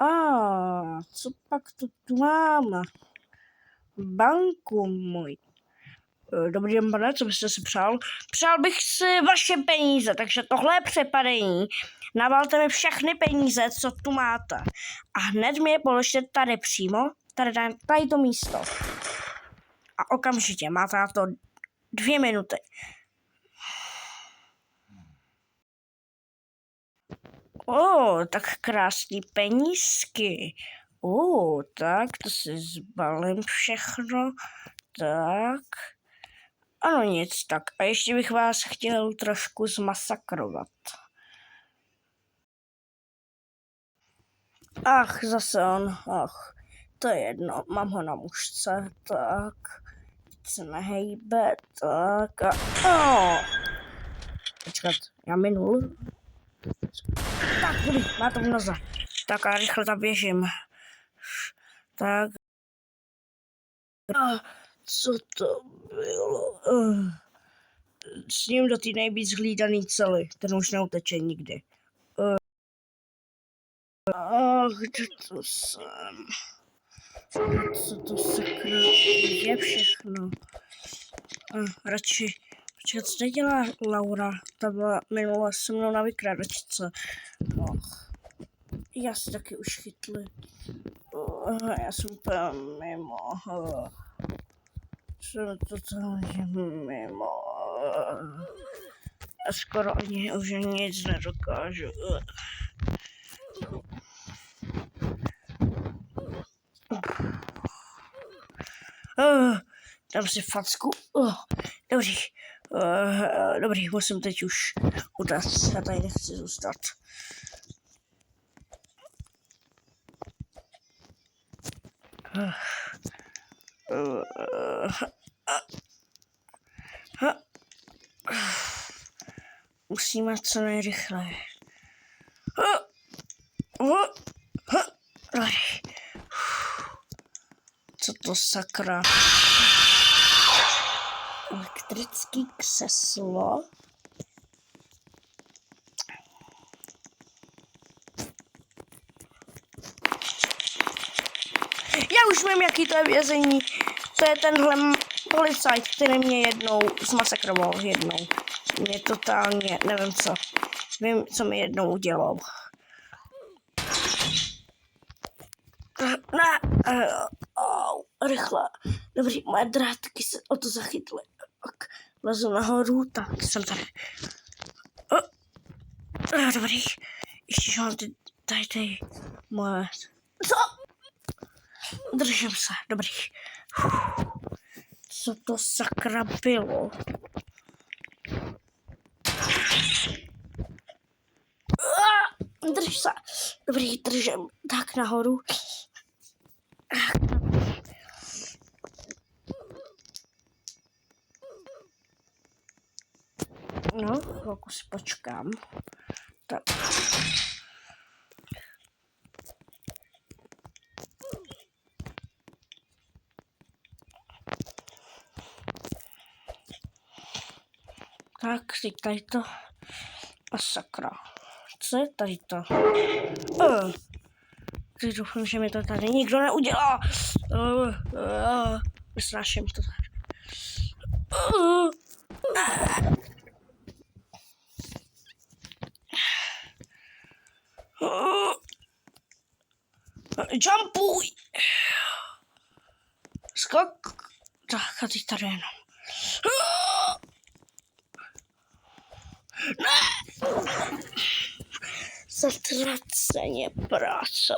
A co pak to tu mám? Banku můj. Dobrý den, pane, co byste si přál? Přál bych si vaše peníze, takže tohle je přepadení. Navalte mi všechny peníze, co tu máte. A hned mi je položte tady přímo, tady to místo. A okamžitě, máte na to 2 minuty. Tak krásný penízky. Tak to si zbalím všechno. Tak. Ano, nic, tak. A ještě bych vás chtěl trošku zmasakrovat. Zase on. To je jedno. Mám ho na mužce. Tak. Teď se nehejbe. Tak. Počkat, já minul. Tak, dobrý, má to v noze. Tak a rychle tam běžím. Tak. Co to bylo? S ním do té nejvíc hlídaný cely. Ten už neuteče nikdy. Kde to jsem? Co to sakra je všechno? Radši. Počkat, co teď dělá Laura? Ta byla minule se mnou na vykradačce. Já si taky už chytli. Já jsem úplně mimo. Jsem totálně mimo. Já skoro ani už nic nedokážu. Dám si facku. Dobrý, musím teď už utéct. Já tady nechci zůstat. Musíme co nejrychleji. Co to sakra? Elektrický křeslo. Já už vím, jaký to je vězení. To je tenhle policajt, který mě jednou zmasakroval. Mě totálně, nevím co. Vím, co mi jednou udělal. Rychle. Dobrý, moje drátky se o to zachytly. Lezu nahoru, tak jsem tady. Dobrý. Ještě mám tady moje. Co? Držím se, dobrý. Co to sakra bylo? Drž se. Dobrý, držím. Tak nahoru. No, chvilku si počkám. Tak. Tak, teď tady to. A sakra. Co je tady to? Teď doufám, že mi to tady nikdo neudělá. Vysnáším to tady. Jumpuj! Skok! Tak a teď tady jenom. Ne! Zatraceně práce.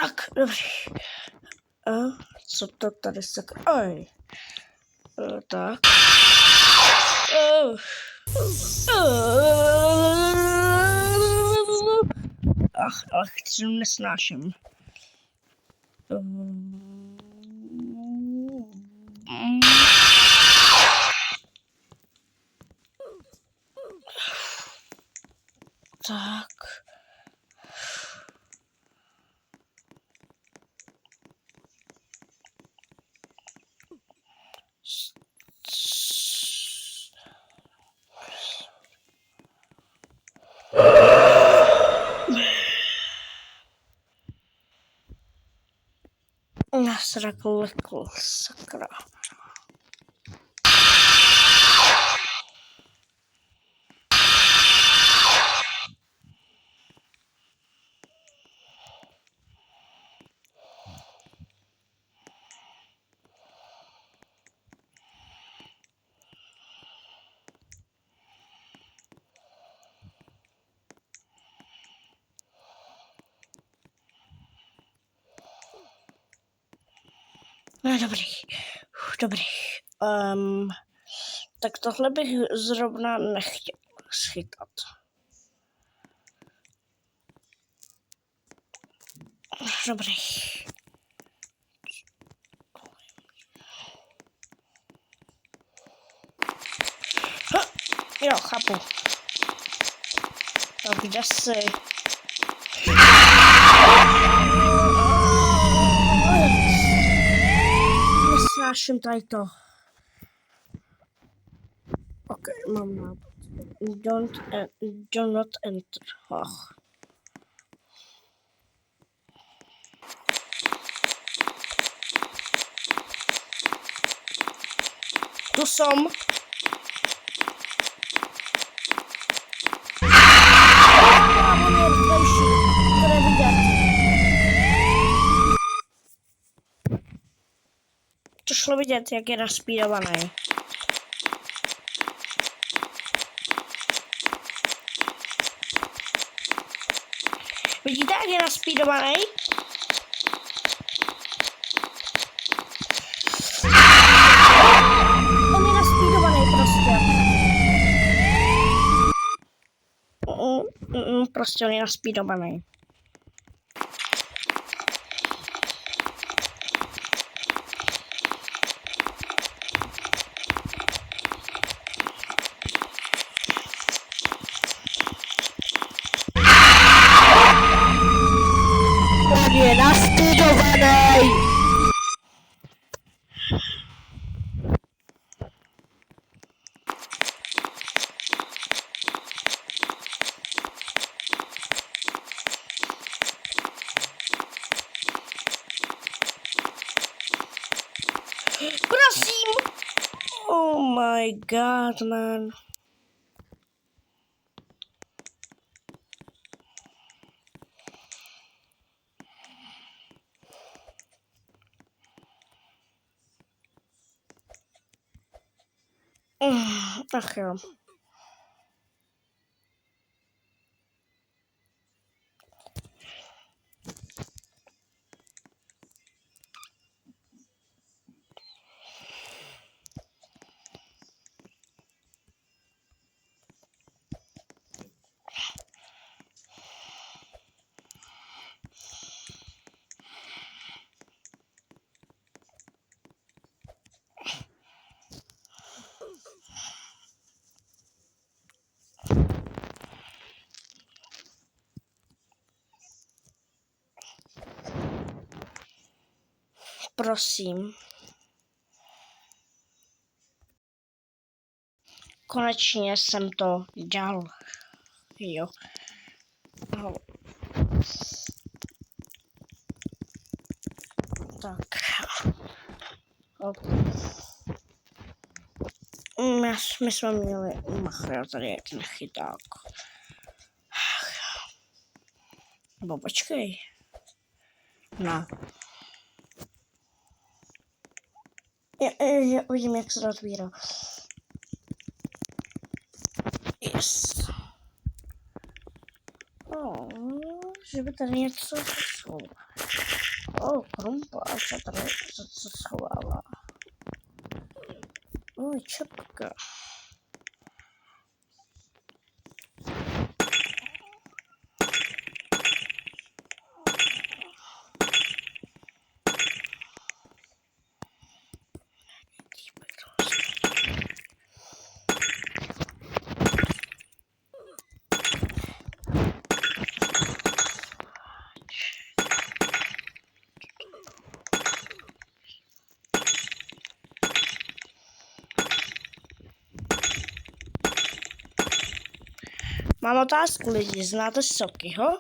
Tak, dobrý. Co to tady sakra? Tak. Elektřinu nesnáším. Tak. Nasrakl, sakra. No dobrý, dobrý. Tak tohle bych zrovna nechtěl schytat. Dobrý. Jo, chápu. Tak kde jsi? Nesnáším tady to. Ok, mám nápad. Do not enter. Ach. Tu som. To šlo vidět, jak je naspídovaný. Vidíte, jak je naspídovaný? On je naspídovaný prostě. Prostě on je naspídovaný. On je naspídovaný. Prosím! Oh my god, man. Ach jo. Prosím. Konečně jsem to dal. Jo. No. Tak. Okay. My jsme měli machra, tady je ten chyták. Nebo počkej. No. Já uvidím, jak se to otvírá. Yes. Že by tady něco šlo. Krumpa, co tady co schovává. Čepka. Mám otázku lidi, znáte Sokyho?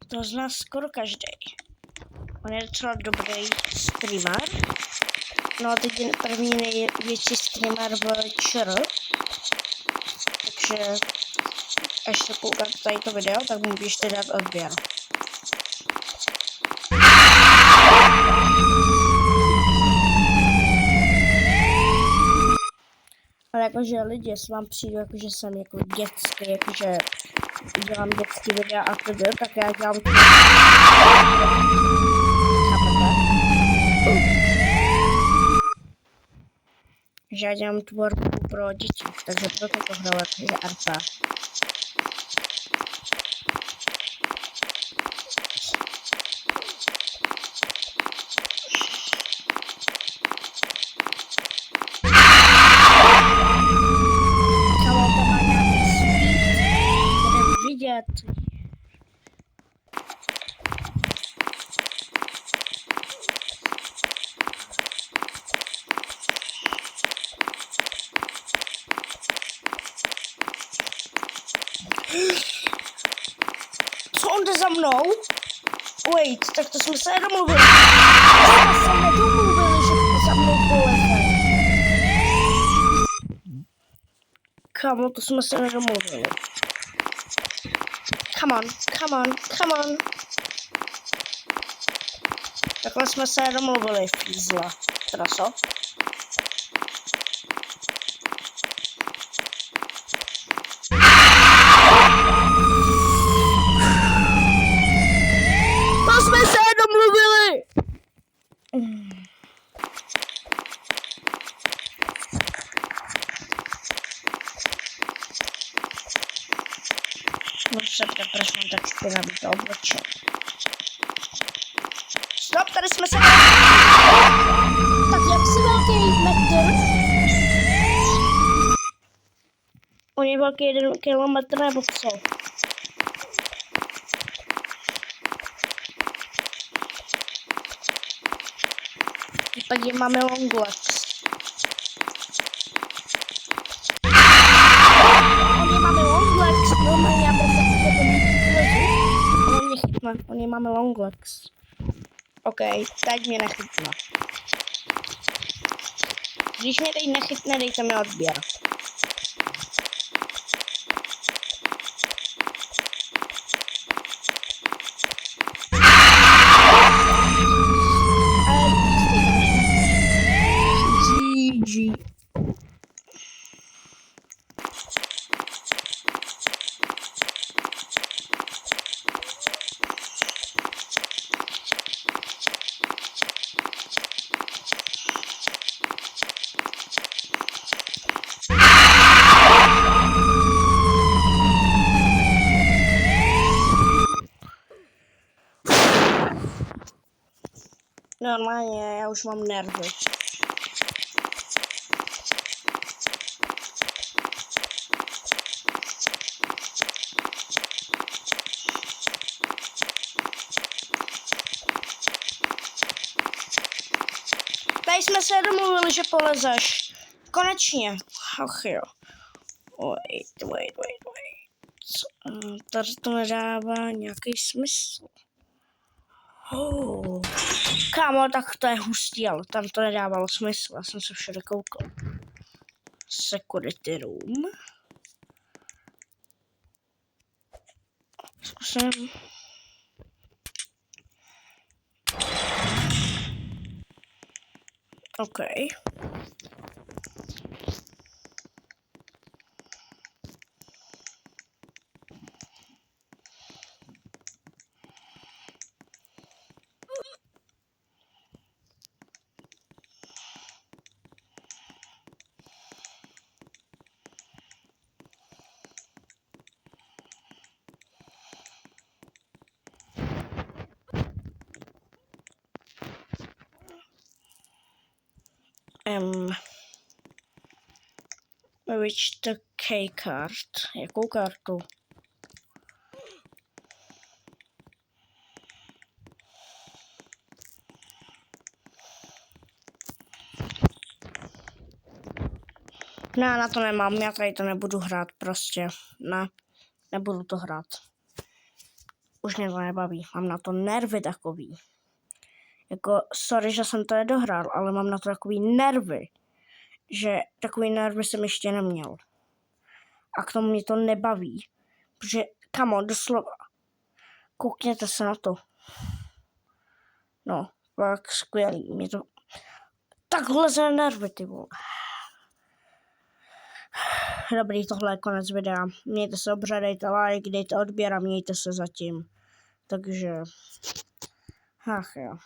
To zná skoro každý. On je docela dobrý streamer. No a teď je první největší streamer v ČR. Takže až se koukáte tady to video, tak mu běžte dát odběr. Ale jakože lidi, jestli vám přijdu, jakože jsem jako dětský, jakože dělám dětský videa a tedy, tak já dělám to. Že já dělám tvorbu pro děti, takže proto to hraju jakože RP. Co on jde za mnou? Wait, tak to jsme se nedomluvili. Jsme se nedomluvili, že za mnou poleze. Kamo, to jsme se nedomluvili. Come on, come on, come on. Takhle jsme se nedomluvili, fízla. Teda co? Jsme se domluvili! Dobře, proč mám tak špinavý to obličej? Stop, tady jsme se... Tak jak si velký metr? On je velký 1 kilometr nebo co? Tady máme longlegs. On máme longlegs, normálně já on mě chytne, on máme longlegs. OK, teď mě nechytne. Když mě teď nechytne, dejte mi odběr. Normálně, já už mám nervy. Tady jsme se domluvili, že polezeš. Konečně. Ach jo. Wait. Tady to nedává nějaký smysl. Kámo, tak to je hustý, ale tam to nedávalo smysl. Já jsem se všude koukal. Security room. Zkusím. OK. Which the K card. Jakou kartu? Ne, na to nemám, já tady to nebudu hrát prostě, ne. nebudu to hrát. Už mě to nebaví, mám na to nervy takový. Jako, sorry, že jsem to nedohrál, ale mám na to takový nervy, že takový nervy jsem ještě neměl. A k tomu mě to nebaví, protože, kamo, doslova, koukněte se na to. No, tak skvělý, mě to tak leze nervy, ty vole. Dobrý, tohle je konec videa. Mějte se dobře, dejte like, dejte odběr a mějte se zatím. Takže, ach jo.